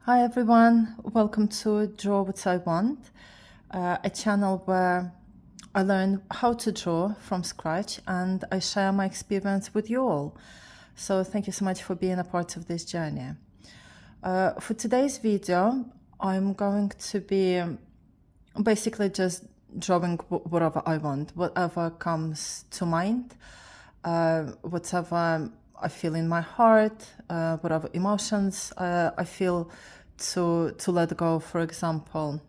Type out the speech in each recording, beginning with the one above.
Hi everyone, welcome to Draw What I Want, a channel where I learn how to draw from scratch and I share my experience with you all. So thank you so much for being a part of this journey. For today's video, I'm going to be basically just drawing whatever I want, whatever comes to mind, whatever I feel in my heart, whatever emotions I feel to let go, for example.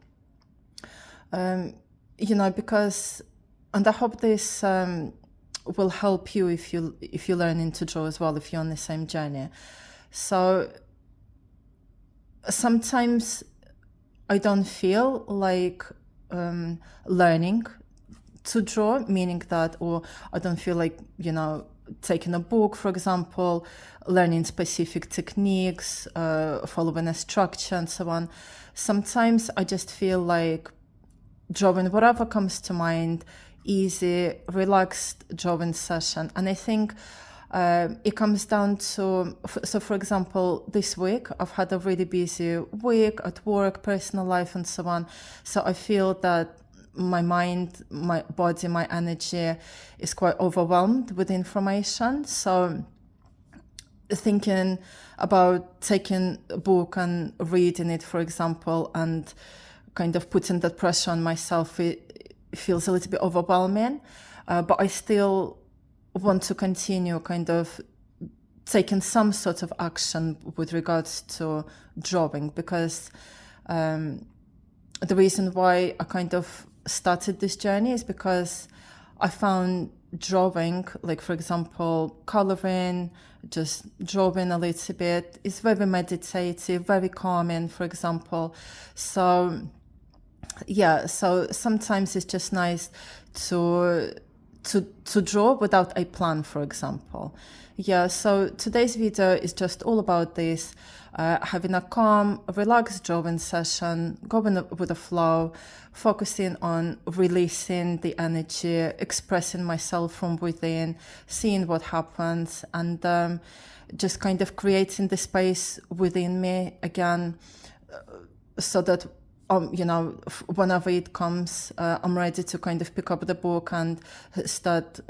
Because, and I hope this will help you if you learning to draw as well, if you're on the same journey. So sometimes I don't feel like learning to draw, meaning that, or I don't feel like, taking a book, for example, learning specific techniques, following a structure and so on. Sometimes I just feel like drawing whatever comes to mind, easy, relaxed drawing session. And I think it comes down to, so for example, this week I've had a really busy week at work, personal life and so on. So I feel that my mind, my body, my energy is quite overwhelmed with information. So thinking about taking a book and reading it, for example, and kind of putting that pressure on myself, it feels a little bit overwhelming. But I still want to continue kind of taking some sort of action with regards to drawing, because the reason why I kind of started this journey is because I found drawing, like for example, coloring, just drawing a little bit, is very meditative, very calming, for example. So yeah, so sometimes it's just nice to draw without a plan, for example. Yeah, so today's video is just all about this, having a calm, relaxed drawing session, going with the flow, focusing on releasing the energy, expressing myself from within, seeing what happens, and just kind of creating the space within me again, so that whenever it comes, I'm ready to kind of pick up the book and start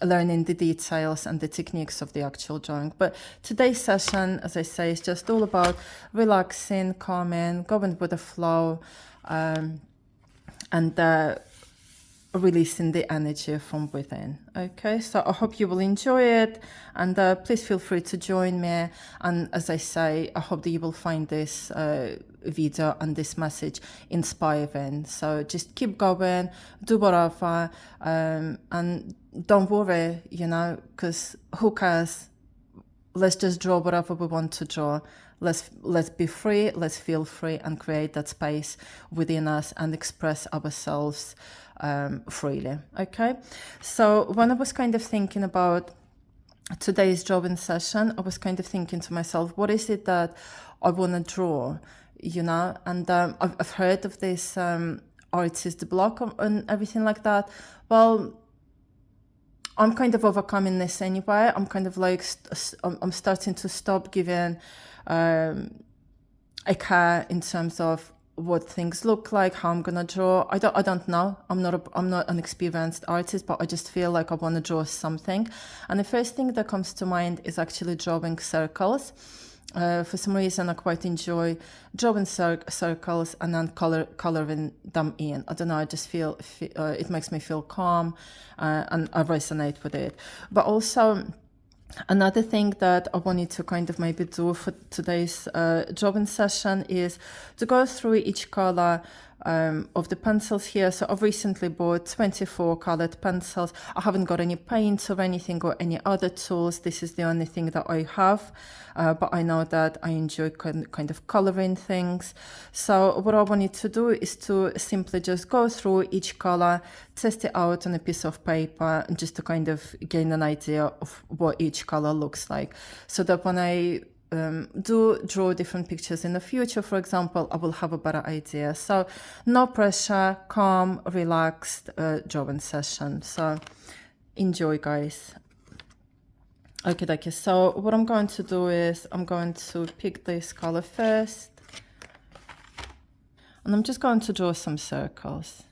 learning the details and the techniques of the actual drawing. But today's session, as I say, is just all about relaxing, calming, going with the flow, and releasing the energy from within. Okay, so I hope you will enjoy it, and please feel free to join me. And as I say, I hope that you will find this video and this message inspiring. So just keep going, do whatever, and don't worry, because who cares? Let's just draw whatever we want to draw. Let's be free, let's feel free and create that space within us and express ourselves freely. Okay, so when I was kind of thinking about today's drawing session, I was kind of thinking to myself, what is it that I want to draw, and I've heard of this artist block and everything like that. Well, I'm kind of overcoming this anyway. I'm kind of like, I'm starting to stop giving a care in terms of what things look like, how I'm gonna draw. I don't know. I'm not an experienced artist, but I just feel like I want to draw something. And the first thing that comes to mind is actually drawing circles. For some reason, I quite enjoy drawing circles and then coloring them in. I don't know. I just feel it makes me feel calm, and I resonate with it. But also, another thing that I wanted to kind of maybe do for today's drawing session is to go through each color of the pencils here. So I've recently bought 24 colored pencils. I haven't got any paints or anything or any other tools. This is the only thing that I have, but I know that I enjoy kind of coloring things. So what I wanted to do is to simply just go through each color, test it out on a piece of paper, and just to kind of gain an idea of what each color looks like, so that when I do draw different pictures in the future, for example, I will have a better idea. So no pressure, calm, relaxed drawing session. So enjoy, guys. Okay, so what I'm going to do is I'm going to pick this color first, and I'm just going to draw some circles.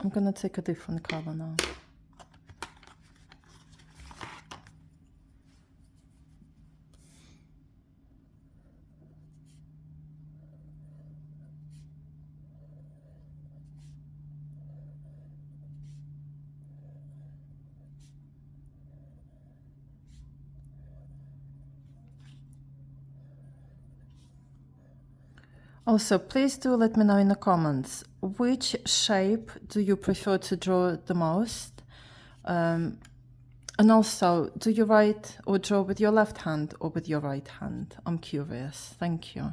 I'm gonna take a different color now. Also, please do let me know in the comments, which shape do you prefer to draw the most? And also, do you write or draw with your left hand or with your right hand? I'm curious. Thank you.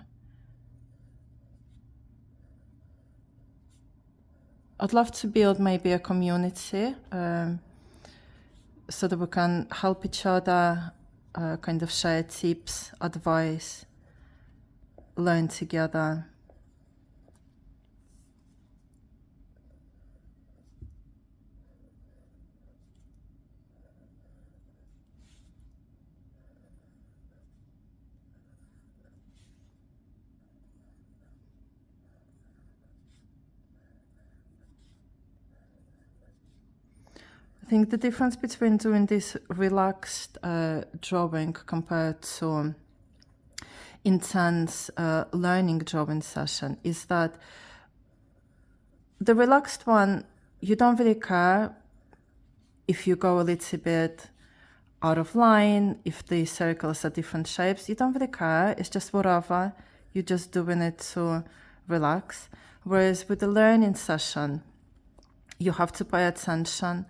I'd love to build maybe a community so that we can help each other, kind of share tips, advice, learn together. I think the difference between doing this relaxed drawing compared to intense learning drawing session is that the relaxed one, you don't really care if you go a little bit out of line, if the circles are different shapes, you don't really care. It's just whatever. You're just doing it to relax. Whereas with the learning session, you have to pay attention,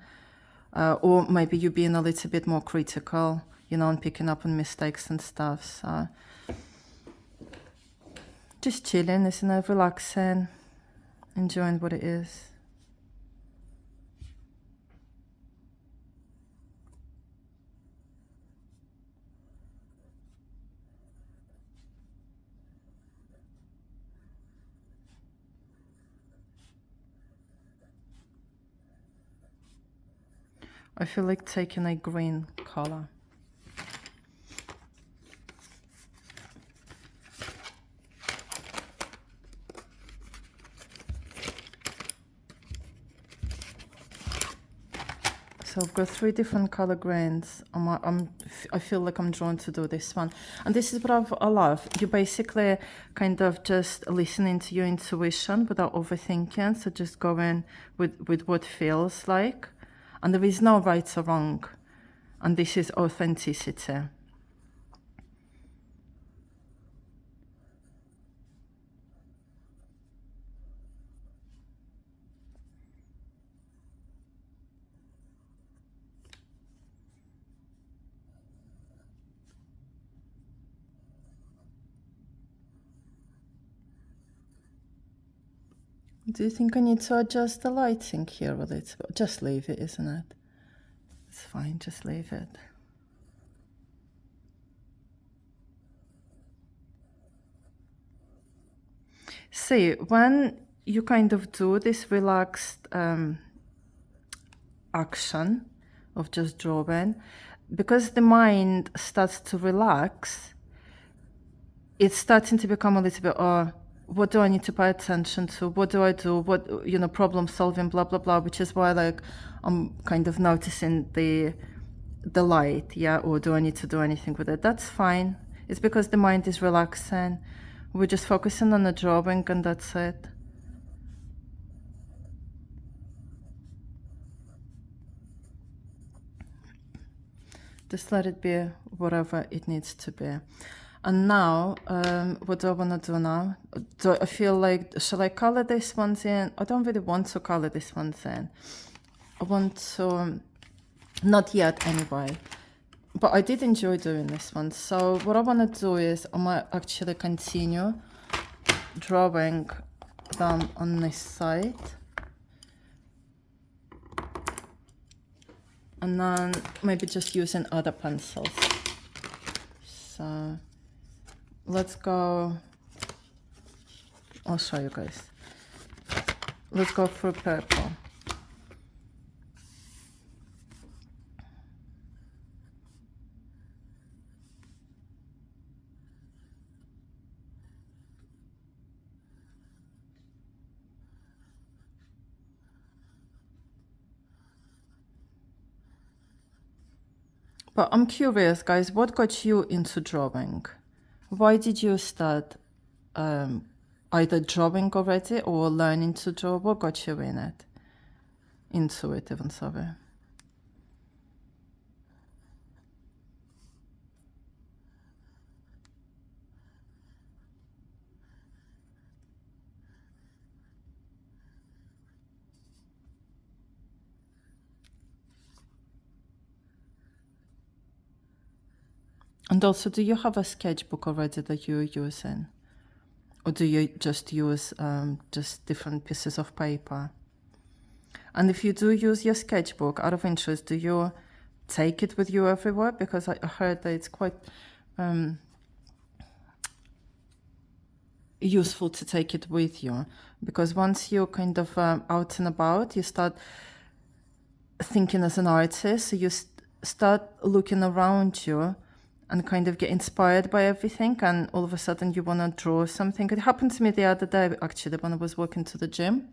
or maybe you're being a little bit more critical, you know, and picking up on mistakes and stuff. So just chilling, isn't it? Relaxing, enjoying what it is. I feel like taking a green color. So I've got 3 different color grains. I feel like I'm drawn to do this one. And this is what I love. You basically kind of just listening to your intuition without overthinking. So just going with what feels like. And there is no right or wrong. And this is authenticity. Do you think I need to adjust the lighting here a little bit? Just leave it, isn't it? It's fine, just leave it. See, when you kind of do this relaxed action of just drawing, because the mind starts to relax, it's starting to become a little bit, oh, what do I need to pay attention to? What do I do? What, problem solving, blah, blah, blah, which is why, like, I'm kind of noticing the light, yeah, or do I need to do anything with it? That's fine. It's because the mind is relaxing. We're just focusing on the drawing and that's it. Just let it be whatever it needs to be. And now, what do I want to do now? Do I feel like, shall I color this ones in? I don't really want to color this ones in. I want to, not yet anyway. But I did enjoy doing this one. So what I want to do is I might actually continue drawing them on this side. And then maybe just using other pencils. So let's go, I'll show you guys. Let's go for purple. But I'm curious, guys, what got you into drawing? Why did you start either drawing already or learning to draw? What got you in it? Into it, even, sorry. And also, do you have a sketchbook already that you're using? Or do you just use just different pieces of paper? And if you do use your sketchbook, out of interest, do you take it with you everywhere? Because I heard that it's quite useful to take it with you. Because once you're kind of out and about, you start thinking as an artist, so you start looking around you and kind of get inspired by everything, and all of a sudden you want to draw something. It happened to me the other day, actually, when I was walking to the gym.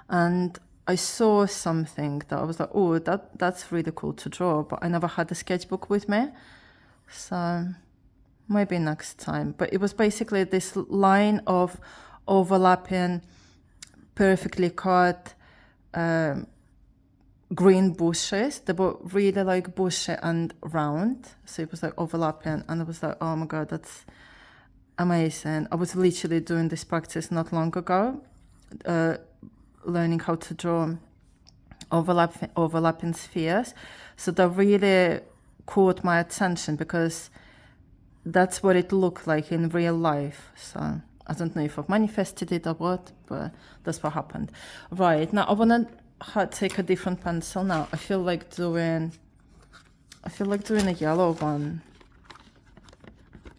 And I saw something that I was like, oh, that's really cool to draw, but I never had a sketchbook with me. So maybe next time. But it was basically this line of overlapping, perfectly cut green bushes. They were really like bushy and round, so it was like overlapping, and I was like, oh my god, that's amazing. I was literally doing this practice not long ago, learning how to draw overlapping spheres. So that really caught my attention because that's what it looked like in real life. So I don't know if I've manifested it or what, but that's what happened. Right, now I want to take a different pencil now. I feel like doing a yellow one.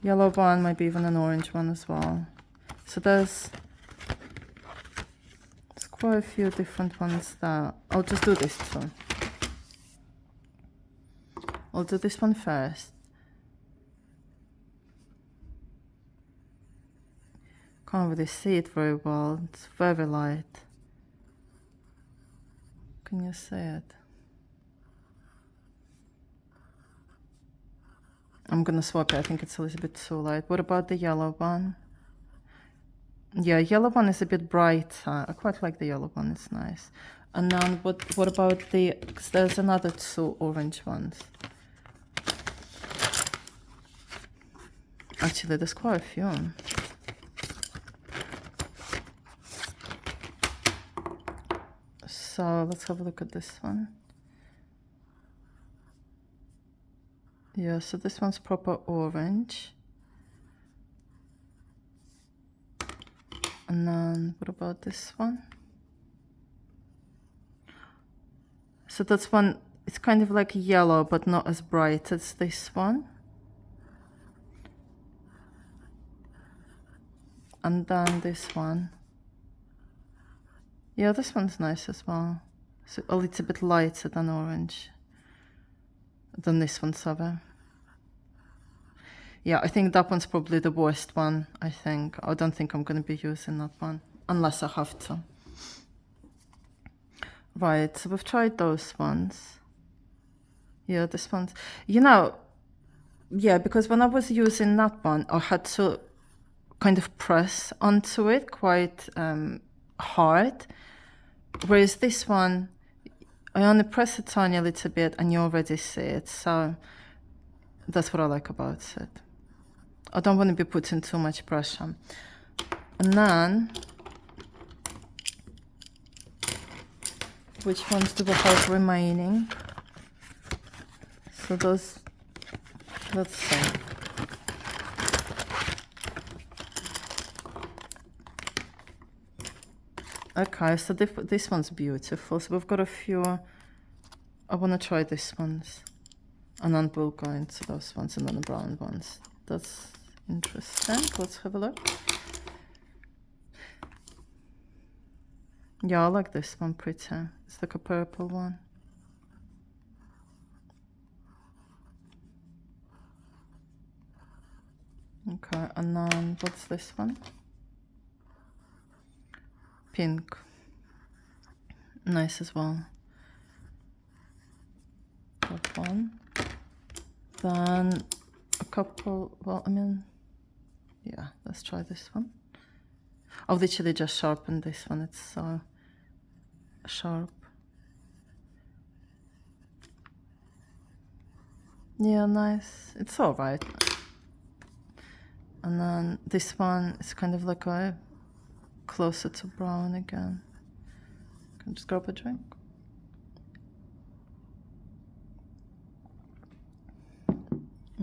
Yellow one, maybe even an orange one as well. So there's quite a few different ones there. I'll just do this too. I'll do this one first. Can't really see it very well. It's very light. Can you see it? I'm gonna swap it. I think it's a little bit too light. What about the yellow one? Yeah, yellow one is a bit brighter. I quite like the yellow one. It's nice. And then what about the? Cause there's another two orange ones. Actually, there's quite a few. So let's have a look at this one. Yeah, so this one's proper orange. And then what about this one? So that's one, it's kind of like yellow, but not as bright as this one. And then this one. Yeah, this one's nice as well. So a little bit lighter than orange. Than this one, sorry. Yeah, I think that one's probably the worst one, I think. I don't think I'm going to be using that one, unless I have to. Right, so we've tried those ones. Yeah, this one's... You know, yeah, because when I was using that one, I had to kind of press onto it quite hard. Whereas this one, I only press a tiny little bit and you already see it. So that's what I like about it. I don't want to be putting too much pressure. And then, which ones do we have remaining? So those, let's see. Okay, so this one's beautiful. So we've got a few. I want to try these ones. And then we'll go into those ones and then the brown ones. That's interesting. Let's have a look. Yeah, I like this one pretty. It's like a purple one. Okay, and then what's this one? Pink. Nice as well. That one. Then a couple, well, I mean, yeah, let's try this one. I've literally just sharpened this one. It's so sharp. Yeah, nice. It's all right. And then this one is kind of like a closer to brown again. Can I just grab a drink?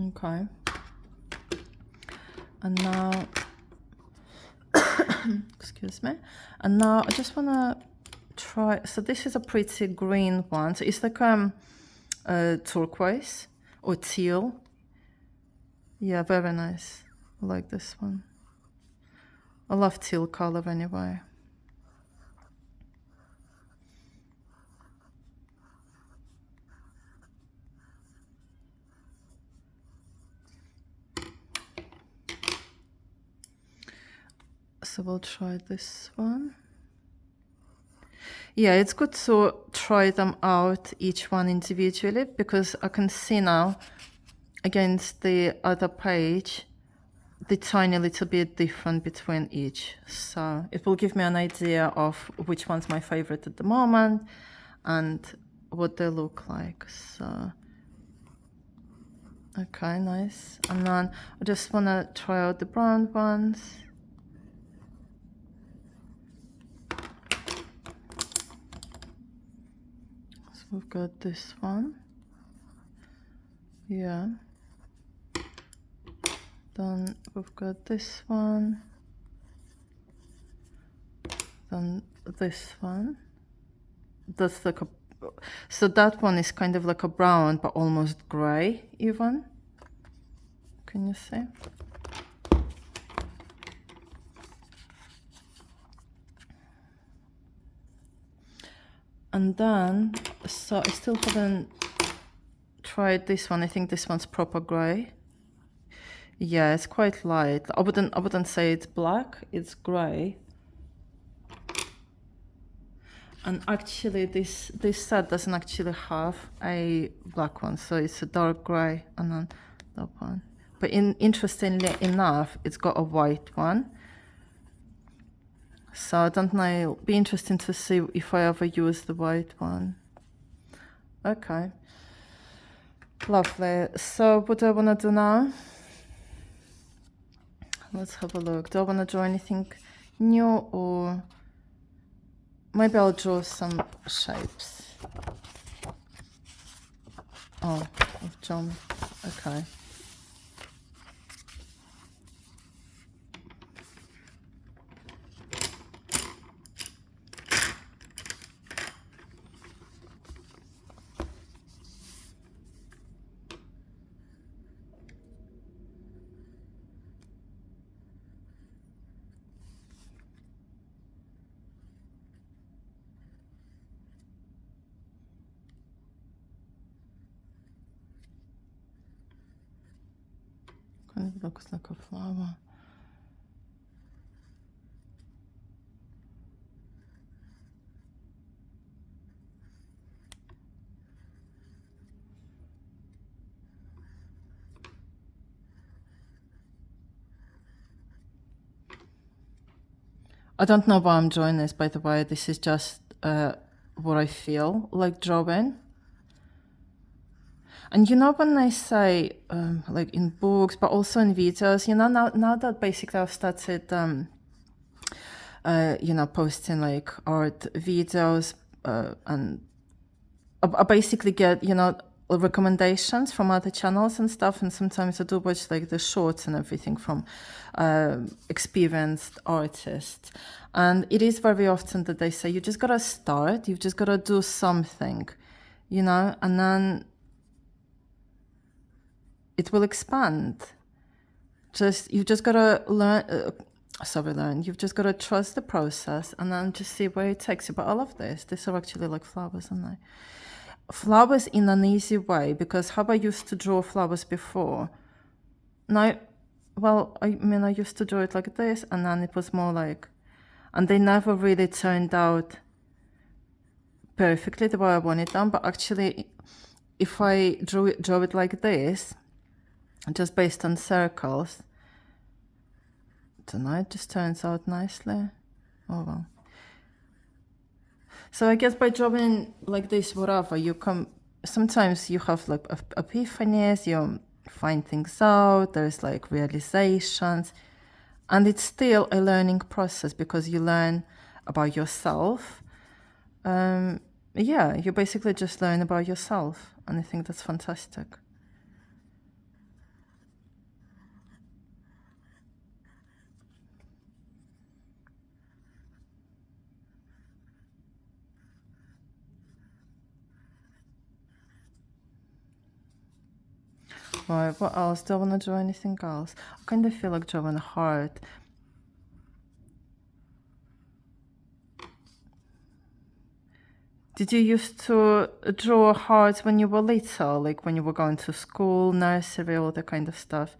Okay. And now, excuse me. And now I just want to try, so this is a pretty green one. So it's like turquoise or teal. Yeah, very nice. I like this one. I love teal color anyway. So we'll try this one. Yeah, it's good to try them out, each one individually, because I can see now against the other page the tiny little bit different between each. So it will give me an idea of which one's my favorite at the moment and what they look like. So, okay, nice. And then I just want to try out the brown ones. So we've got this one. Yeah. Then we've got this one. Then this one. That's like a, so that one is kind of like a brown, but almost gray even. Can you see? And then, so I still haven't tried this one. I think this one's proper gray. Yeah, it's quite light. I wouldn't say it's black, it's gray. And actually this set doesn't actually have a black one, so it's a dark gray and then that one. But interestingly enough, it's got a white one. So I don't know, it'll be interesting to see if I ever use the white one. Okay. Lovely. So what do I want to do now? Let's have a look. Do I want to draw anything new, or maybe I'll draw some shapes? Oh, I've drawn. Okay. It looks like a flower. I don't know why I'm drawing this, by the way. This is just what I feel like drawing. And you know, when I say, like in books, but also in videos, you know, now that basically I've started, you know, posting like art videos, and I basically get, you know, recommendations from other channels and stuff. And sometimes I do watch like the shorts and everything from experienced artists. And it is very often that they say, you just gotta start, you've just gotta do something, you know, and then it will expand. You've just gotta learn. You've just gotta trust the process and then just see where it takes you. But I love this. These are actually like flowers, aren't they? Flowers in an easy way, because how I used to draw flowers before. Now, well, I mean, I used to draw it like this, and then it was more like, and they never really turned out perfectly the way I wanted them. But actually, if I draw it like this, just based on circles, don't know, it just turns out nicely. Oh well. So I guess by drawing like this, whatever, you come, sometimes you have like epiphanies, you find things out, there's like realizations, and it's still a learning process because you learn about yourself. Yeah, you basically just learn about yourself, and I think that's fantastic. Right, what else? Do I want to draw anything else? I kind of feel like drawing a heart. Did you used to draw hearts when you were little, like when you were going to school, nursery, all that kind of stuff?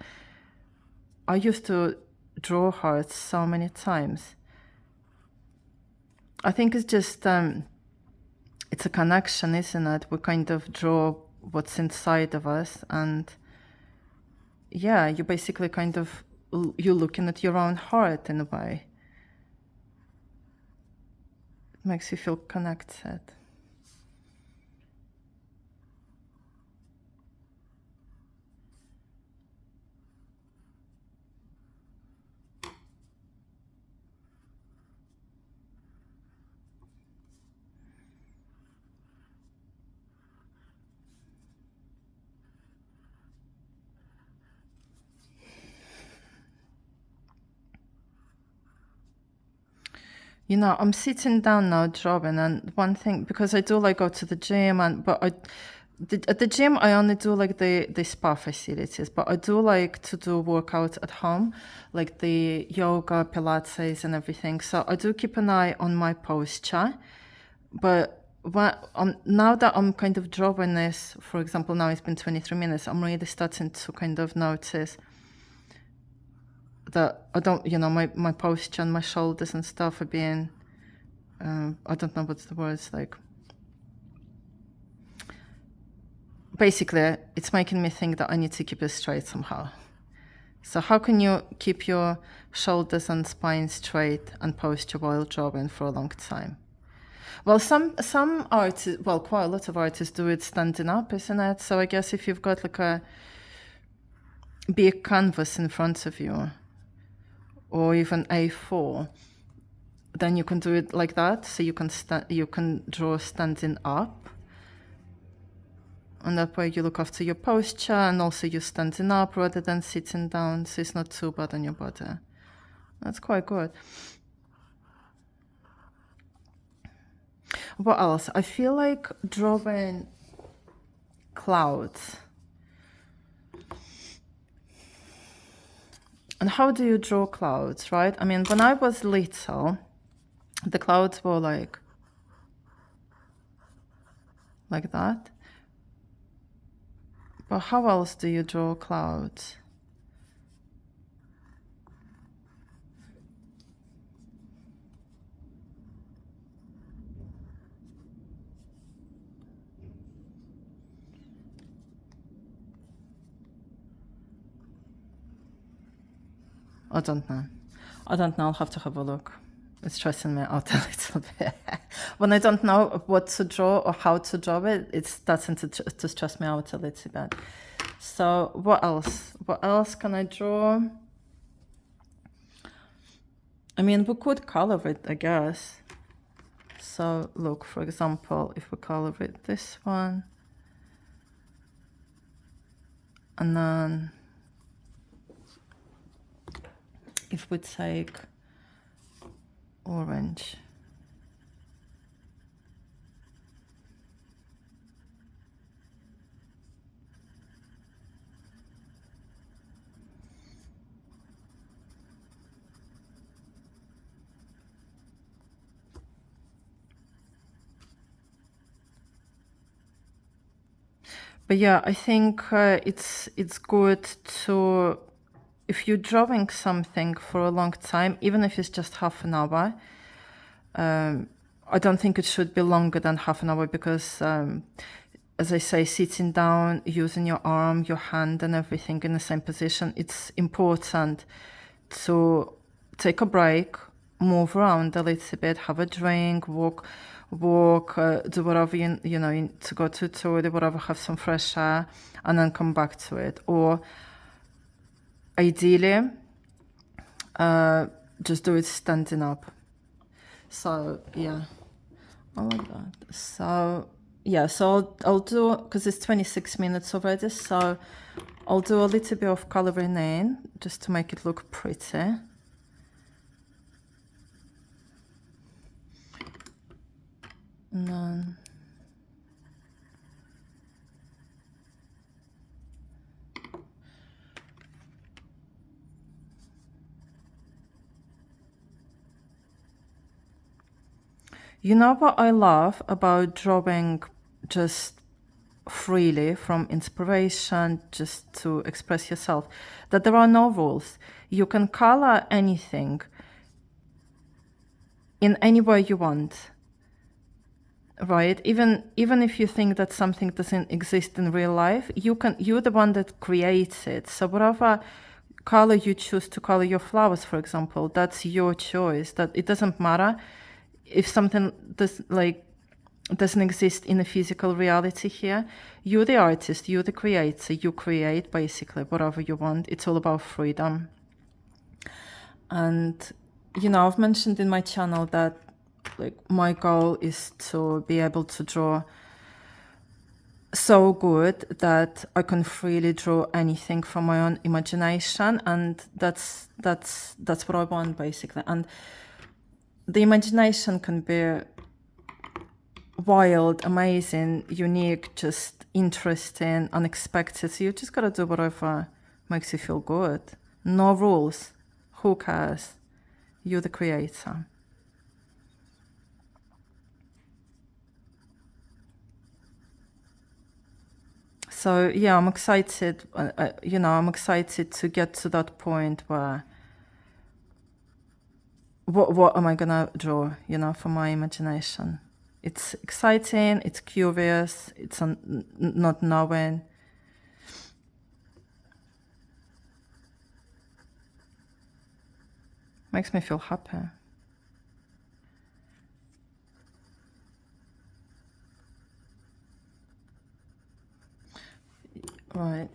I used to draw hearts so many times. I think it's just, it's a connection, isn't it? We kind of draw what's inside of us, and yeah, you basically kind of, you're looking at your own heart in a way. It makes you feel connected. You know, I'm sitting down now drawing, and one thing, because I do like go to the gym, at the gym I only do like the spa facilities, but I do like to do workouts at home, like the yoga, Pilates, and everything. So I do keep an eye on my posture. But now that I'm kind of drawing this, for example, now it's been 23 minutes, I'm really starting to kind of notice that I don't, you know, my posture and my shoulders and stuff are being, I don't know what's the words, like, basically it's making me think that I need to keep it straight somehow. So how can you keep your shoulders and spine straight and posture while drawing for a long time? Well, some artists, well, quite a lot of artists do it standing up, isn't it? So I guess if you've got like a big canvas in front of you, or even A4, then you can do it like that. So you can draw standing up, and that way you look after your posture, and also you're standing up rather than sitting down, so it's not too bad on your body. That's quite good. What else? I feel like drawing clouds. And how do you draw clouds, right? I mean, when I was little, the clouds were like that. But how else do you draw clouds? I don't know. I don't know. I'll have to have a look. It's stressing me out a little bit. When I don't know what to draw or how to draw it, it starts to stress me out a little bit. So what else? What else can I draw? I mean, we could color it, I guess. So look, for example, if we color it this one, and then if we take orange, but yeah, I think it's good to, if you're drawing something for a long time, even if it's just half an hour, I don't think it should be longer than half an hour because, as I say, sitting down, using your arm, your hand and everything in the same position, it's important to take a break, move around a little bit, have a drink, walk, do whatever you know, to go to the toilet, whatever, have some fresh air, and then come back to it. Or ideally, just do it standing up. So yeah, I like that. So yeah, so I'll do, because it's 26 minutes already, so I'll do a little bit of coloring in just to make it look pretty. And then you know what I love about drawing just freely from inspiration, just to express yourself, that there are no rules. You can color anything in any way you want, right? Even if you think that something doesn't exist in real life, you're the one that creates it. So whatever color you choose to color your flowers, for example, that's your choice. That it doesn't matter if something doesn't exist in a physical reality here. You're the artist, you're the creator, you create basically whatever you want. It's all about freedom. And you know, I've mentioned in my channel that like my goal is to be able to draw so good that I can freely draw anything from my own imagination, and that's what I want basically. And the imagination can be wild, amazing, unique, just interesting, unexpected. So you just gotta do whatever makes you feel good. No rules. Who cares? You're the creator. So yeah, I'm excited. You know, I'm excited to get to that point where what am I gonna draw? You know, from my imagination. It's exciting. It's curious. It's not knowing. Makes me feel happy. Right.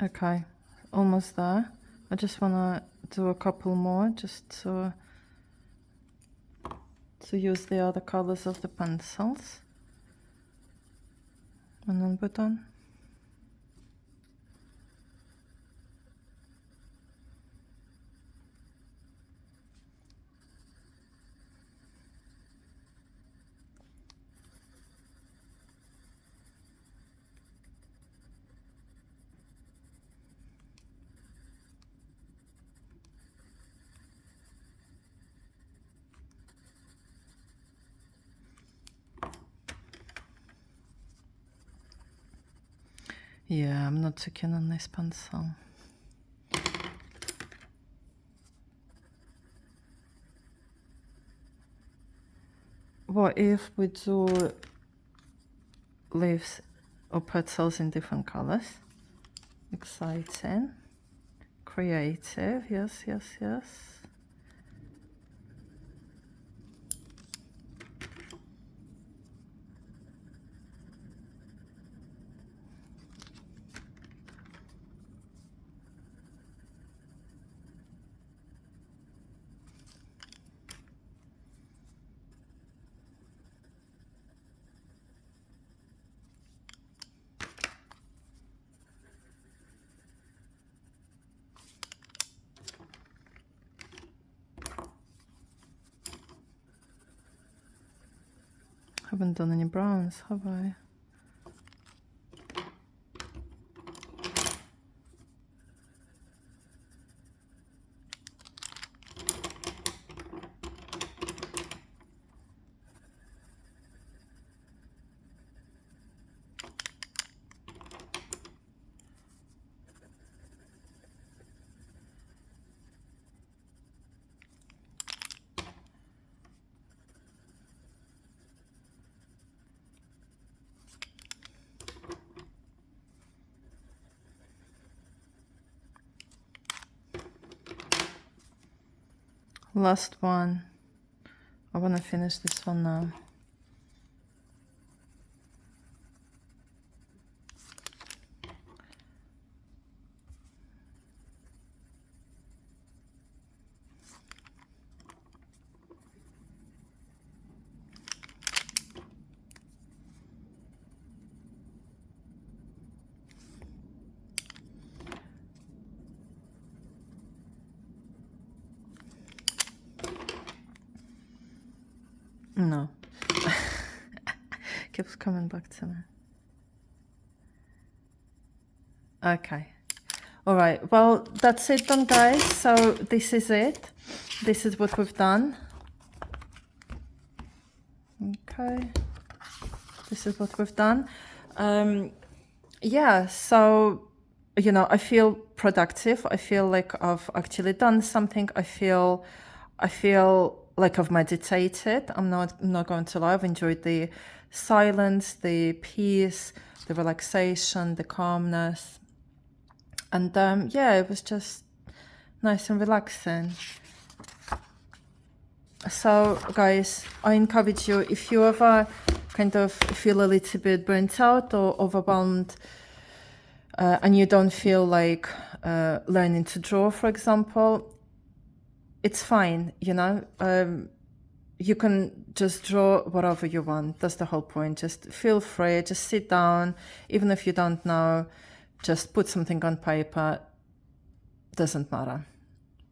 Okay, almost there. I just want to do a couple more just to use the other colors of the pencils. And then we're done. Yeah, I'm not too keen on this pencil. What if we do leaves or petals in different colors? Exciting. Creative, yes, yes, yes. Haven't done any browns, have I? Last one. I want to finish this one now. No. Keeps coming back to me. Okay. All right. Well, that's it then, guys. So this is it. This is what we've done. Okay. This is what we've done. Yeah, so, you know, I feel productive. I feel like I've actually done something. I feel like I've meditated. I'm not going to lie. I've enjoyed the silence, the peace, the relaxation, the calmness. And yeah, it was just nice and relaxing. So guys, I encourage you, if you ever kind of feel a little bit burnt out or overwhelmed and you don't feel like learning to draw, for example, it's fine, you know. You can just draw whatever you want. That's the whole point. Just feel free, just sit down, even if you don't know, just put something on paper. Doesn't matter.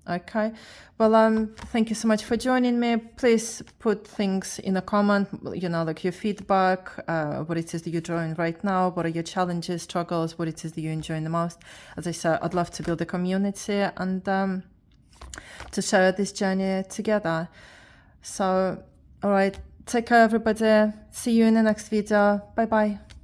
Okay, well, thank you so much for joining me. Please put things in a comment, you know, like your feedback, what it is that you're drawing right now, what are your challenges, struggles, what it is that you're enjoying the most. As I said, I'd love to build a community and to share this journey together. So, all right, take care, everybody. See you in the next video. Bye-bye.